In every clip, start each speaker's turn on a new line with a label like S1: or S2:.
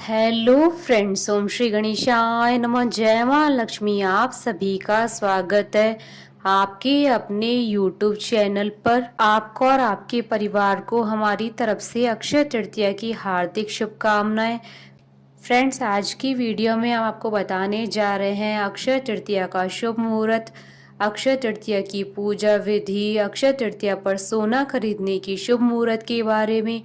S1: Hello friends, ओम श्री गणेशाय नमः। जय मां लक्ष्मी। आप सभी का स्वागत है आपके अपने यूट्यूब चैनल पर। आपको और आपके परिवार को हमारी तरफ से अक्षय तृतीया की हार्दिक शुभकामनाएं। फ्रेंड्स, आज की वीडियो में हम आपको बताने जा रहे हैं अक्षय तृतीया का शुभ मुहूर्त, अक्षय तृतीया की पूजा विधि, अक्षय तृतीया पर सोना खरीदने की शुभ मुहूर्त के बारे में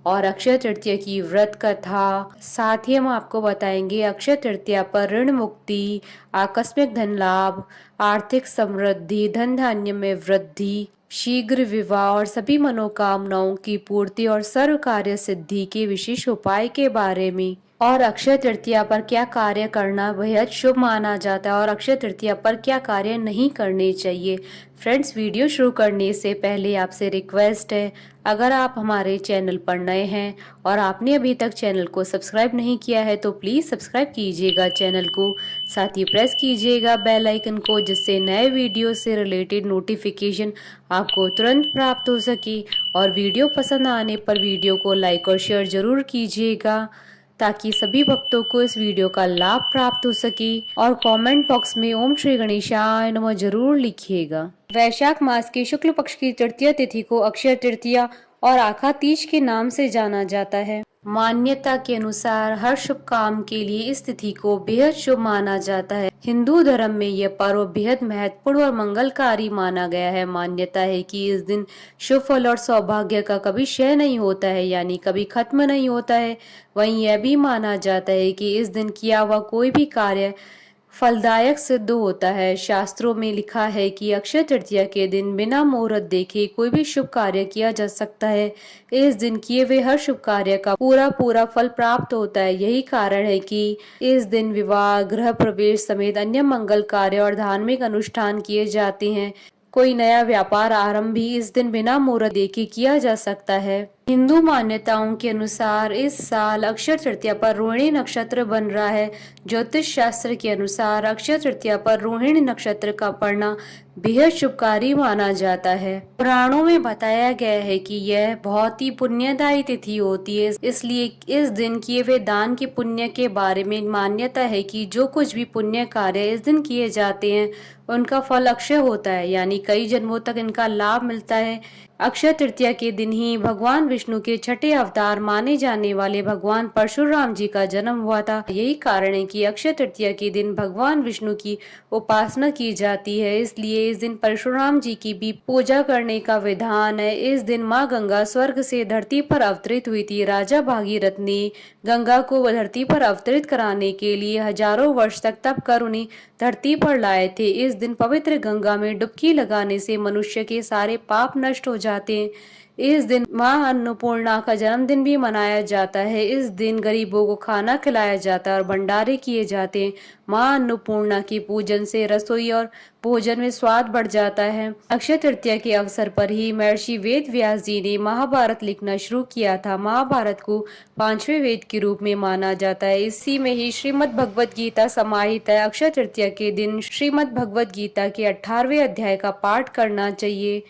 S1: और अक्षय तृतीया की व्रत कथा। साथ ही हम आपको बताएंगे अक्षय तृतीया पर ऋण मुक्ति, आकस्मिक धन लाभ, आर्थिक समृद्धि, धन धान्य में वृद्धि, शीघ्र विवाह और सभी मनोकामनाओं की पूर्ति और सर्व कार्य सिद्धि के विशेष उपाय के बारे में। और अक्षय तृतीया पर क्या कार्य करना बेहद शुभ माना जाता है और अक्षय तृतीया पर क्या कार्य नहीं करने चाहिए। फ्रेंड्स, वीडियो शुरू करने से पहले आपसे रिक्वेस्ट है, अगर आप हमारे चैनल पर नए हैं और आपने अभी तक चैनल को सब्सक्राइब नहीं किया है तो प्लीज़ सब्सक्राइब कीजिएगा चैनल को। साथ ही प्रेस कीजिएगा बेल आइकन को, जिससे नए वीडियो से रिलेटेड नोटिफिकेशन आपको तुरंत प्राप्त हो सके। और वीडियो पसंद आने पर वीडियो को लाइक और शेयर जरूर कीजिएगा ताकि सभी भक्तों को इस वीडियो का लाभ प्राप्त हो सके। और कमेंट बॉक्स में ओम श्री गणेशाय नमः जरूर लिखिएगा। वैशाख मास की शुक्ल पक्ष की तृतीया तिथि को अक्षय तृतीया और आखा तीज के नाम से जाना जाता है। मान्यता के अनुसार हर शुभ काम के लिए इस तिथि को बेहद शुभ माना जाता है। हिंदू धर्म में यह पर्व बेहद महत्वपूर्ण और मंगलकारी माना गया है। मान्यता है कि इस दिन शुभ फल और सौभाग्य का कभी क्षय नहीं होता है, यानी कभी खत्म नहीं होता है। वहीं यह भी माना जाता है कि इस दिन किया हुआ कोई भी कार्य फलदायक सिद्ध होता है। शास्त्रों में लिखा है कि अक्षय तृतीया के दिन बिना मुहूर्त देखे कोई भी शुभ कार्य किया जा सकता है। इस दिन किए हुए हर शुभ कार्य का पूरा पूरा फल प्राप्त होता है। यही कारण है कि इस दिन विवाह, गृह प्रवेश समेत अन्य मंगल कार्य और धार्मिक अनुष्ठान किए जाते हैं। कोई नया व्यापार आरंभ भी इस दिन बिना मुहूर्त देखे किया जा सकता है। हिंदू मान्यताओं के अनुसार इस साल अक्षय तृतीया पर रोहिणी नक्षत्र बन रहा है। ज्योतिष शास्त्र के अनुसार अक्षय तृतीया पर रोहिणी नक्षत्र का पड़ना बेहद शुभकारी माना जाता है। पुराणों में बताया गया है कि यह बहुत ही पुण्यदायी तिथि होती है, इसलिए इस दिन किए हुए दान के पुण्य के बारे में मान्यता है कि जो कुछ भी पुण्य कार्य इस दिन किए जाते हैं उनका फल अक्षय होता है, यानी कई जन्मों तक इनका लाभ मिलता है। अक्षय तृतीया के दिन ही भगवान विष्णु के छठे अवतार माने जाने वाले भगवान परशुराम जी का जन्म हुआ था। यही कारण है कि अक्षय तृतीया के दिन भगवान विष्णु की उपासना की जाती है, इसलिए इस दिन परशुराम जी की भी पूजा करने का विधान है। इस दिन माँ गंगा स्वर्ग से धरती पर अवतरित हुई थी। राजा भागीरथ ने गंगा को धरती पर अवतरित कराने के लिए हजारों वर्ष तक तप कर उन्हें धरती पर लाए थे। इस दिन पवित्र गंगा में डुबकी लगाने से मनुष्य के सारे पाप नष्ट हो जाते हैं। इस दिन माँ अन्नपूर्णा का जन्मदिन भी मनाया जाता है। इस दिन गरीबों को खाना खिलाया जाता है और भंडारे किए जाते हैं। माँ अन्नपूर्णा की पूजन से रसोई और भोजन में स्वाद बढ़ जाता है। अक्षय तृतीया के अवसर पर ही महर्षि वेद व्यास जी ने महाभारत लिखना शुरू किया था। महाभारत को पांचवें वेद के रूप में माना जाता है। इसी में ही श्रीमद् भगवत गीता समाहित है। अक्षय तृतीया के दिन श्रीमद् भगवत गीता के 18वें अध्याय का पाठ करना चाहिए।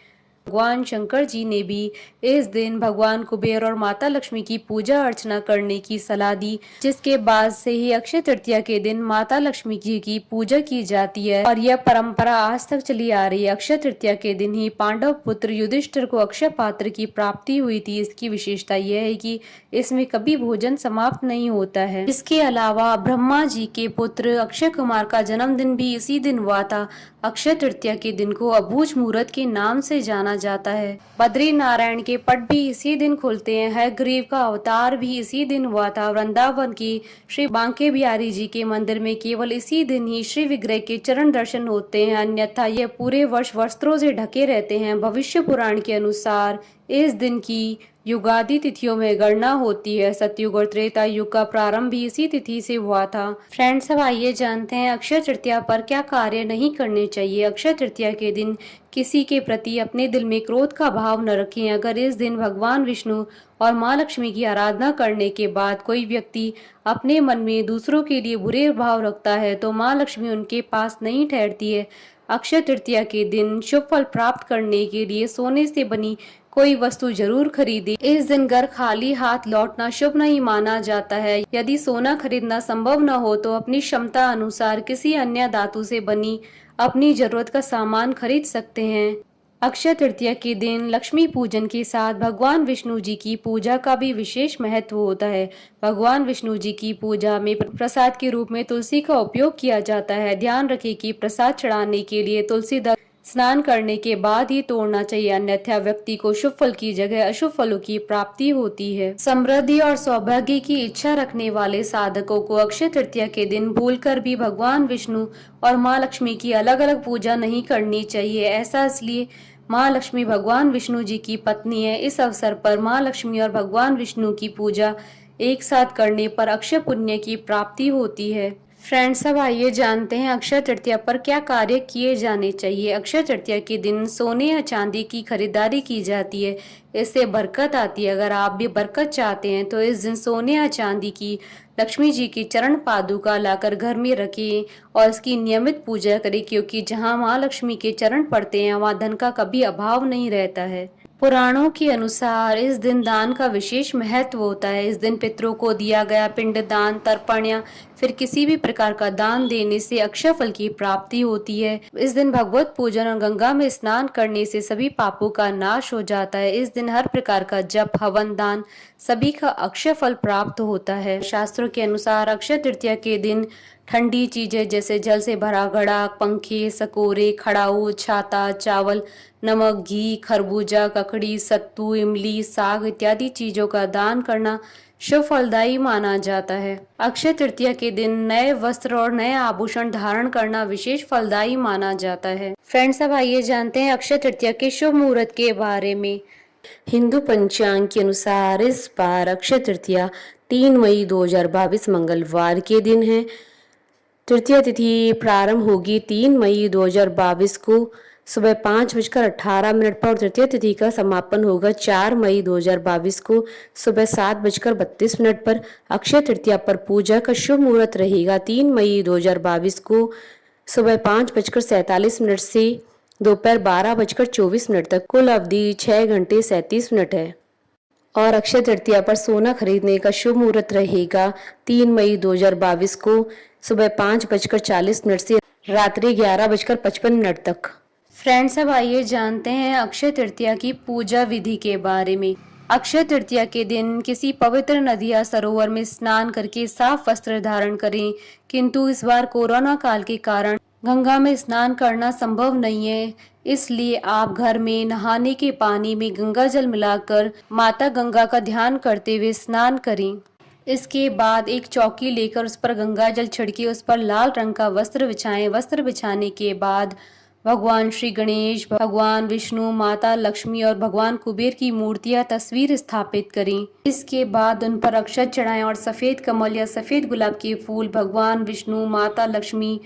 S1: भगवान शंकर जी ने भी इस दिन भगवान कुबेर और माता लक्ष्मी की पूजा अर्चना करने की सलाह दी, जिसके बाद से ही अक्षय तृतीया के दिन माता लक्ष्मी जी की पूजा की जाती है और यह परंपरा आज तक चली आ रही है। अक्षय तृतीया के दिन ही पांडव पुत्र युधिष्ठिर को अक्षय पात्र की प्राप्ति हुई थी। इसकी विशेषता यह है कि इसमें कभी भोजन समाप्त नहीं होता है। इसके अलावा ब्रह्मा जी के पुत्र अक्षय कुमार का जन्मदिन भी इसी दिन हुआ था। अक्षय तृतीया के दिन को अबूझ मुहूर्त के नाम से जाना जाता है। बद्री नारायण के पट भी इसी दिन खुलते हैं। हयग्रीव का अवतार भी इसी दिन हुआ था। वृंदावन की श्री बांके बिहारी जी के मंदिर में केवल इसी दिन ही श्री विग्रह के चरण दर्शन होते हैं, अन्यथा यह पूरे वर्ष वस्त्रों से ढके रहते हैं। भविष्य पुराण के अनुसार इस दिन की युगादि तिथियों में गणना होती है। सतयुग और त्रेता युग का प्रारंभ भी इसी तिथि से हुआ था। फ्रेंड्स, अब आइए जानते हैं अक्षय तृतीया पर क्या कार्य नहीं करने चाहिए। अक्षय तृतीया के दिन किसी के प्रति अपने दिल में क्रोध का भाव न रखें। अगर इस दिन भगवान विष्णु और माँ लक्ष्मी की आराधना करने के बाद कोई व्यक्ति अपने मन में दूसरों के लिए बुरे भाव रखता है तो माँ लक्ष्मी उनके पास नहीं ठहरती है। अक्षय तृतीया के दिन शुभ फल प्राप्त करने के लिए सोने से बनी कोई वस्तु जरूर खरीदे। इस दिन घर खाली हाथ लौटना शुभ नहीं माना जाता है। यदि सोना खरीदना संभव न हो तो अपनी क्षमता अनुसार किसी अन्य धातु से बनी अपनी जरूरत का सामान खरीद सकते हैं। अक्षय तृतीया के दिन लक्ष्मी पूजन के साथ भगवान विष्णु जी की पूजा का भी विशेष महत्व होता है। भगवान विष्णु जी की पूजा में प्रसाद के रूप में तुलसी का उपयोग किया जाता है। ध्यान रखें कि प्रसाद चढ़ाने के लिए तुलसी दल स्नान करने के बाद ही तोड़ना चाहिए, अन्यथा व्यक्ति को शुभ फल की जगह अशुभ फलों की प्राप्ति होती है। समृद्धि और सौभाग्य की इच्छा रखने वाले साधकों को अक्षय तृतीया के दिन भूलकर भी भगवान विष्णु और माँ लक्ष्मी की अलग अलग पूजा नहीं करनी चाहिए। ऐसा इसलिए माँ लक्ष्मी भगवान विष्णु जी की पत्नी है। इस अवसर पर माँ लक्ष्मी और भगवान विष्णु की पूजा एक साथ करने पर अक्षय पुण्य की प्राप्ति होती है। फ्रेंड्स, अब आइए जानते हैं अक्षय तृतीया पर क्या कार्य किए जाने चाहिए। अक्षय तृतीया के दिन सोने या चांदी की खरीदारी की जाती है, इससे बरकत आती है। अगर आप भी बरकत चाहते हैं तो इस दिन सोने या चांदी की लक्ष्मी जी की चरण पादुका लाकर घर में रखें और इसकी नियमित पूजा करें, क्योंकि जहां माँ लक्ष्मी के चरण पड़ते हैं वहां धन का कभी अभाव नहीं रहता है। पुराणों के अनुसार इस दिन दान का विशेष महत्व होता है। इस दिन पितरों को दिया गया पिंड दान, तर्पण या फिर किसी भी प्रकार का दान देने से अक्षय फल की प्राप्ति होती है। इस दिन भगवत पूजन और गंगा में स्नान करने से सभी पापों का नाश हो जाता है। इस दिन हर प्रकार का जप, हवन, दान सभी का अक्षय फल प्राप्त होता है। शास्त्रों के अनुसार अक्षय तृतीया के दिन ठंडी चीजें जैसे जल से भरा घड़ा, पंखे, सकोरे, खड़ाऊ, छाता, चावल, नमक, घी, खरबूजा, ककड़ी, सत्तू, इमली, साग इत्यादि चीजों का दान करना शुभ फलदायी माना जाता है। अक्षय तृतीया के दिन नए वस्त्र और नए आभूषण धारण करना विशेष फलदायी माना जाता है। फ्रेंड्स, अब आइए जानते हैं अक्षय तृतीया के शुभ मुहूर्त के बारे में। हिंदू पंचांग के अनुसार इस बार अक्षय तृतीया 3 मई 2022 मंगलवार के दिन है। तृतीया तिथि प्रारंभ होगी 3 मई 2022 को सुबह 5:18 पर और तृतीय तिथि का समापन होगा 4 मई 2022 को सुबह 7:32 पर। अक्षय तृतीया पर पूजा का शुभ मुहूर्त रहेगा 3 मई 2022 को सुबह 5:47 से दोपहर 12:24 तक। कुल अवधि 6 घंटे 37 मिनट है। और अक्षय तृतीया पर सोना खरीदने का शुभ मुहूर्त रहेगा 3 मई 2022 को सुबह 5:40 से रात्रि 11:55 तक। फ्रेंड्स, अब आइए जानते हैं अक्षय तृतीया की पूजा विधि के बारे में। अक्षय तृतीया के दिन किसी पवित्र नदी या सरोवर में स्नान करके साफ वस्त्र धारण करें, किंतु इस बार कोरोना काल के कारण गंगा में स्नान करना संभव नहीं है, इसलिए आप घर में नहाने के पानी में गंगा जल मिलाकर माता गंगा का ध्यान करते हुए स्नान करें। इसके बाद एक चौकी लेकर उस पर गंगा जल छिड़के उस पर लाल रंग का वस्त्र बिछाएं। वस्त्र बिछाने के बाद भगवान श्री गणेश, भगवान विष्णु, माता लक्ष्मी और भगवान कुबेर की मूर्तियां तस्वीर स्थापित करें। इसके बाद उन पर अक्षत चढ़ाएं और सफेद कमल या सफेद गुलाब के फूल भगवान विष्णु, माता लक्ष्मी,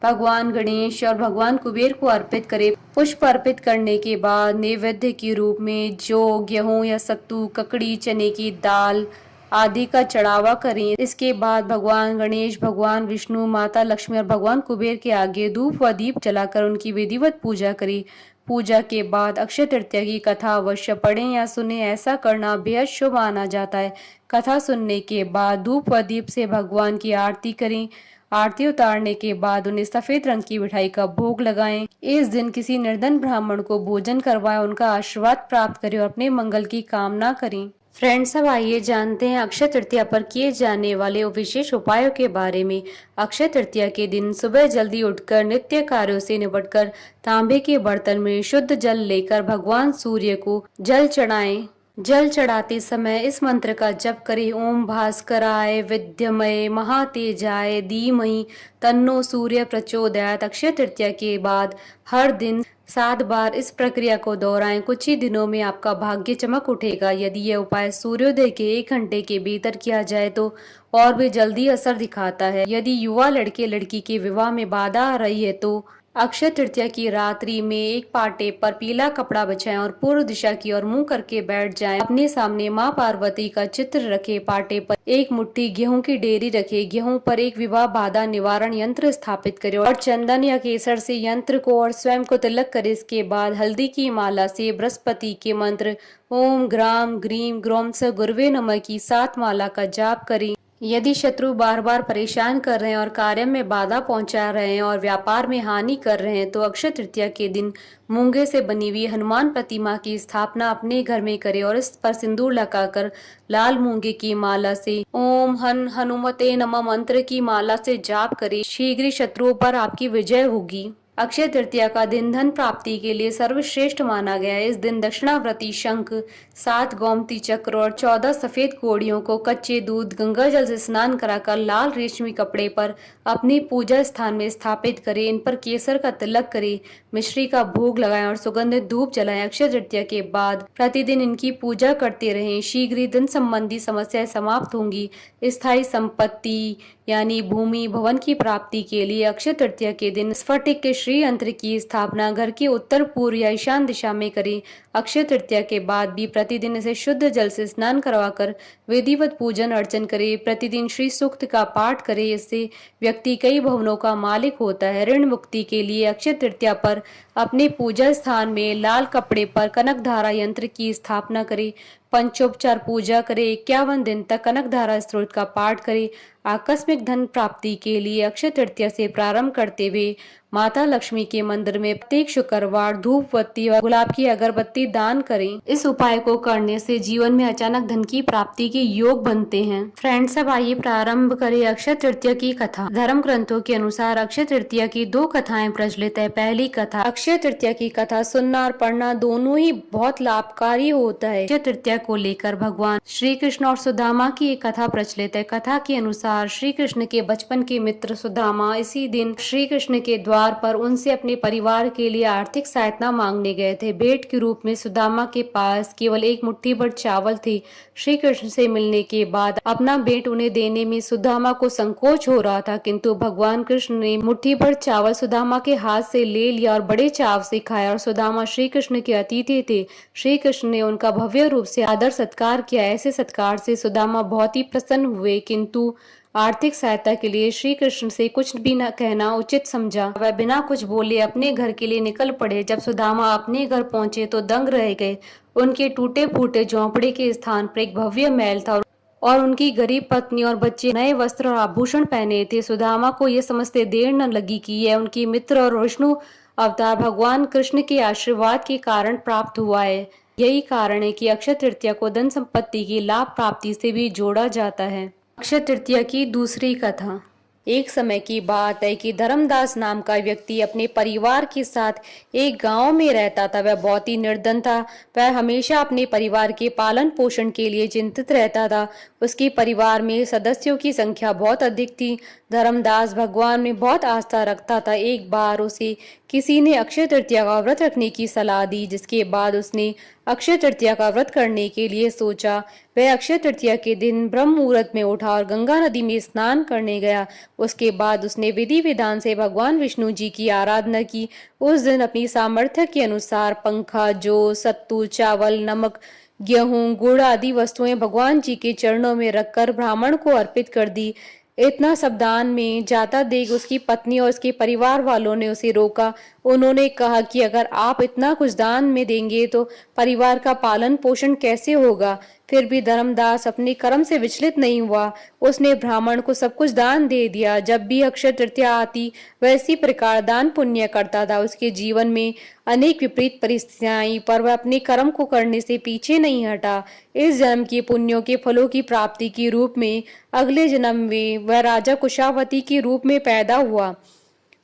S1: भगवान गणेश और भगवान कुबेर को अर्पित करें। पुष्प अर्पित करने के बाद नैवेद्य के रूप में जौ, गेहूं या सत्तू, ककड़ी, चने की दाल आदि का चढ़ावा करें। इसके बाद भगवान गणेश, भगवान विष्णु, माता लक्ष्मी और भगवान कुबेर के आगे धूप व दीप जलाकर उनकी विधिवत पूजा करें। पूजा के बाद अक्षय तृतीया की कथा अवश्य पढ़ें या सुने, ऐसा करना बेहद शुभ माना जाता है। कथा सुनने के बाद धूप व दीप से भगवान की आरती करें। आरती उतारने के बाद उन्हें सफेद रंग की मिठाई का भोग लगाएं। इस दिन किसी निर्धन ब्राह्मण को भोजन करवाएं, उनका आशीर्वाद प्राप्त करें और अपने मंगल की कामना करें। फ्रेंड्स, अब आइए जानते हैं अक्षय तृतीया पर किए जाने वाले विशेष उपायों के बारे में। अक्षय तृतीया के दिन सुबह जल्दी उठकर नित्य कार्यों से निपटकर तांबे के बर्तन में शुद्ध जल लेकर भगवान सूर्य को जल चढ़ाएं। जल चढ़ाते समय इस मंत्र का जप करें, ओम भास्कराय विद्महे महातेजाय धीमहि तन्नो सूर्य प्रचोदयात्। अक्षय तृतीया के बाद हर दिन 7 बार इस प्रक्रिया को दोहराएं। कुछ ही दिनों में आपका भाग्य चमक उठेगा। यदि यह उपाय सूर्योदय के 1 घंटे के भीतर किया जाए तो और भी जल्दी असर दिखाता है। यदि युवा लड़के लड़की के विवाह में बाधा आ रही है तो अक्षय तृतीया की रात्रि में एक पाटे पर पीला कपड़ा बिछाएं और पूर्व दिशा की ओर मुंह करके बैठ जाएं। अपने सामने मां पार्वती का चित्र रखे, पाटे पर एक मुट्ठी गेहूं की डेरी रखे, गेहूं पर एक विवाह बाधा निवारण यंत्र स्थापित करे और चंदन या केसर से यंत्र को और स्वयं को तिलक करे। इसके बाद हल्दी की माला से बृहस्पति के मंत्र ओम ग्राम ग्रीम ग्रोम स गुरुवे नमः की 7 माला का जाप करें। यदि शत्रु बार बार परेशान कर रहे हैं और कार्य में बाधा पहुंचा रहे हैं और व्यापार में हानि कर रहे हैं तो अक्षय तृतीया के दिन मूंगे से बनी हुई हनुमान प्रतिमा की स्थापना अपने घर में करें और इस पर सिंदूर लगाकर लाल मूंगे की माला से ओम हनुमते नमः मंत्र की माला से जाप करें। शीघ्र ही शत्रुओं पर आपकी विजय होगी। अक्षय तृतीया का दिन धन प्राप्ति के लिए सर्वश्रेष्ठ माना गया है। इस दिन दक्षिणावर्ती शंख, 7 गोमती चक्र और 14 सफेद कोड़ियों को कच्चे दूध गंगा जल से स्नान कराकर लाल रेशमी कपड़े पर अपनी पूजा स्थान में स्थापित करें। इन पर केसर का तिलक करें, मिश्री का भोग लगाएं और सुगंधित धूप जलाएं। अक्षय तृतीया के बाद प्रतिदिन इनकी पूजा करते रहें। शीघ्र ही धन संबंधी समस्याएं समाप्त होंगी। स्थायी संपत्ति यानी भूमि भवन की प्राप्ति के लिए अक्षय तृतीया के दिन स्फटिक के श्री यंत्र की स्थापना घर के उत्तर पूर्व या ईशान दिशा में करें। अक्षय तृतीया के बाद भी प्रतिदिन इसे शुद्ध जल से स्नान करवाकर विधिवत पूजन अर्चन करे। प्रतिदिन श्री सूक्त का पाठ करे। इससे व्यक्ति कई भवनों का मालिक होता है। ऋण मुक्ति के लिए अक्षय तृतीया पर अपने पूजा स्थान में लाल कपड़े पर कनक धारा यंत्र की स्थापना करे। पंचोपचार पूजा करे। 51 दिन तक कनक धारा स्त्रोत का पाठ करे। आकस्मिक धन प्राप्ति के लिए अक्षय तृतीया से प्रारंभ करते हुए माता लक्ष्मी के मंदिर में प्रत्येक शुक्रवार धूप बत्ती व गुलाब की अगरबत्ती दान करें। इस उपाय को करने से जीवन में अचानक धन की प्राप्ति के योग बनते हैं। फ्रेंड्स, अब आइए प्रारंभ करें अक्षय तृतीया की कथा। धर्म ग्रंथों के अनुसार अक्षय तृतीया की 2 कथाएं प्रचलित है। पहली कथा, अक्षय तृतीया की कथा सुनना और पढ़ना दोनों ही बहुत लाभकारी होता है। अक्षय तृतीया को लेकर भगवान श्री कृष्ण और सुदामा की एक कथा प्रचलित है। कथा के अनुसार श्री कृष्ण के बचपन के मित्र सुदामा इसी दिन श्री कृष्ण के द्वार पर उनसे अपने परिवार के लिए आर्थिक सहायता मांगने गए थे। भेंट के रूप में सुदामा के पास केवल एक मुट्ठी भर चावल थे। श्री कृष्ण से मिलने के बाद अपना भेंट उन्हें देने में सुदामा को संकोच हो रहा था, किंतु भगवान कृष्ण ने मुट्ठी भर चावल सुदामा के हाथ से ले लिया और बड़े चाव से खाया। और सुदामा श्री कृष्ण के अतिथि थे। श्री कृष्ण ने उनका भव्य रूप से आदर सत्कार किया। ऐसे सत्कार से सुदामा बहुत ही प्रसन्न हुए, किंतु आर्थिक सहायता के लिए श्री कृष्ण से कुछ भी न कहना उचित समझा। वह बिना कुछ बोले अपने घर के लिए निकल पड़े। जब सुदामा अपने घर पहुंचे तो दंग रह गए। उनके टूटे फूटे झोंपड़े के स्थान पर एक भव्य महल था और उनकी गरीब पत्नी और बच्चे नए वस्त्र और आभूषण पहने थे। सुदामा को यह समझते देर न लगी कि यह उनकी मित्र और विष्णु अवतार भगवान कृष्ण के आशीर्वाद के कारण प्राप्त हुआ है। यही कारण है कि अक्षय तृतीया को धन संपत्ति की लाभ प्राप्ति से भी जोड़ा जाता है। अक्षय तृतीया की दूसरी कथा। एक समय की बात है कि धर्मदास नाम का व्यक्ति अपने परिवार के साथ एक गांव में रहता था। वह बहुत ही निर्धन था। वह हमेशा अपने परिवार के पालन पोषण के लिए चिंतित रहता था। उसके परिवार में सदस्यों की संख्या बहुत अधिक थी। धर्मदास भगवान में बहुत आस्था रखता था। एक बार उसे किसी ने अक्षय तृतीया का व्रत रखने की सलाह दी, जिसके बाद उसने अक्षय तृतीया का व्रत करने के लिए सोचा। वह अक्षय तृतीया के दिन ब्रह्म मुहूर्त में उठा और गंगा नदी में स्नान करने गया। उसके बाद उसने विधि विधान से भगवान विष्णु जी की आराधना की। उस दिन अपनी सामर्थ्य के अनुसार पंखा, जौ, सत्तू, चावल, नमक, गेहूं, गुड़ आदि वस्तुएं भगवान जी के चरणों में रखकर ब्राह्मण को अर्पित कर दी। इतना सब दान में जाता देख उसकी पत्नी और उसके परिवार वालों ने उसे रोका। उन्होंने कहा कि अगर आप इतना कुछ दान में देंगे तो परिवार का पालन पोषण कैसे होगा। फिर भी धर्मदास अपने कर्म से विचलित नहीं हुआ। उसने ब्राह्मण को सब कुछ दान दे दिया। जब भी अक्षय तृतीया आती वह इसी प्रकार दान पुण्य करता था। उसके जीवन में अनेक विपरीत परिस्थितियां आई, पर वह अपने कर्म को करने से पीछे नहीं हटा। इस जन्म के पुण्यों के फलों की प्राप्ति के रूप में अगले जन्म में वह राजा कुशावती के रूप में पैदा हुआ,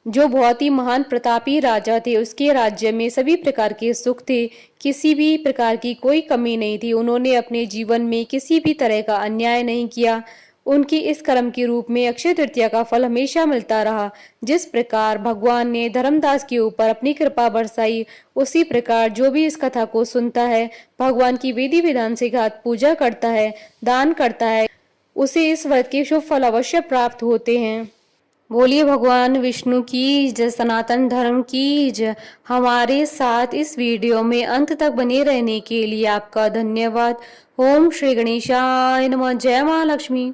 S1: जो बहुत ही महान प्रतापी राजा थे। उसके राज्य में सभी प्रकार के सुख थे, किसी भी प्रकार की कोई कमी नहीं थी। उन्होंने अपने जीवन में किसी भी तरह का अन्याय नहीं किया। उनके इस कर्म के रूप में अक्षय तृतीया का फल हमेशा मिलता रहा। जिस प्रकार भगवान ने धर्मदास के ऊपर अपनी कृपा बरसाई, उसी प्रकार जो भी इस कथा को सुनता है, भगवान की विधि विधान से घात पूजा करता है, दान करता है, उसे इस व्रत के शुभ फल अवश्य प्राप्त होते हैं। बोलिए भगवान विष्णु की जय, सनातन धर्म की जय। हमारे साथ इस वीडियो में अंत तक बने रहने के लिए आपका धन्यवाद। ओम श्री गणेशाय नमः। जय मां लक्ष्मी।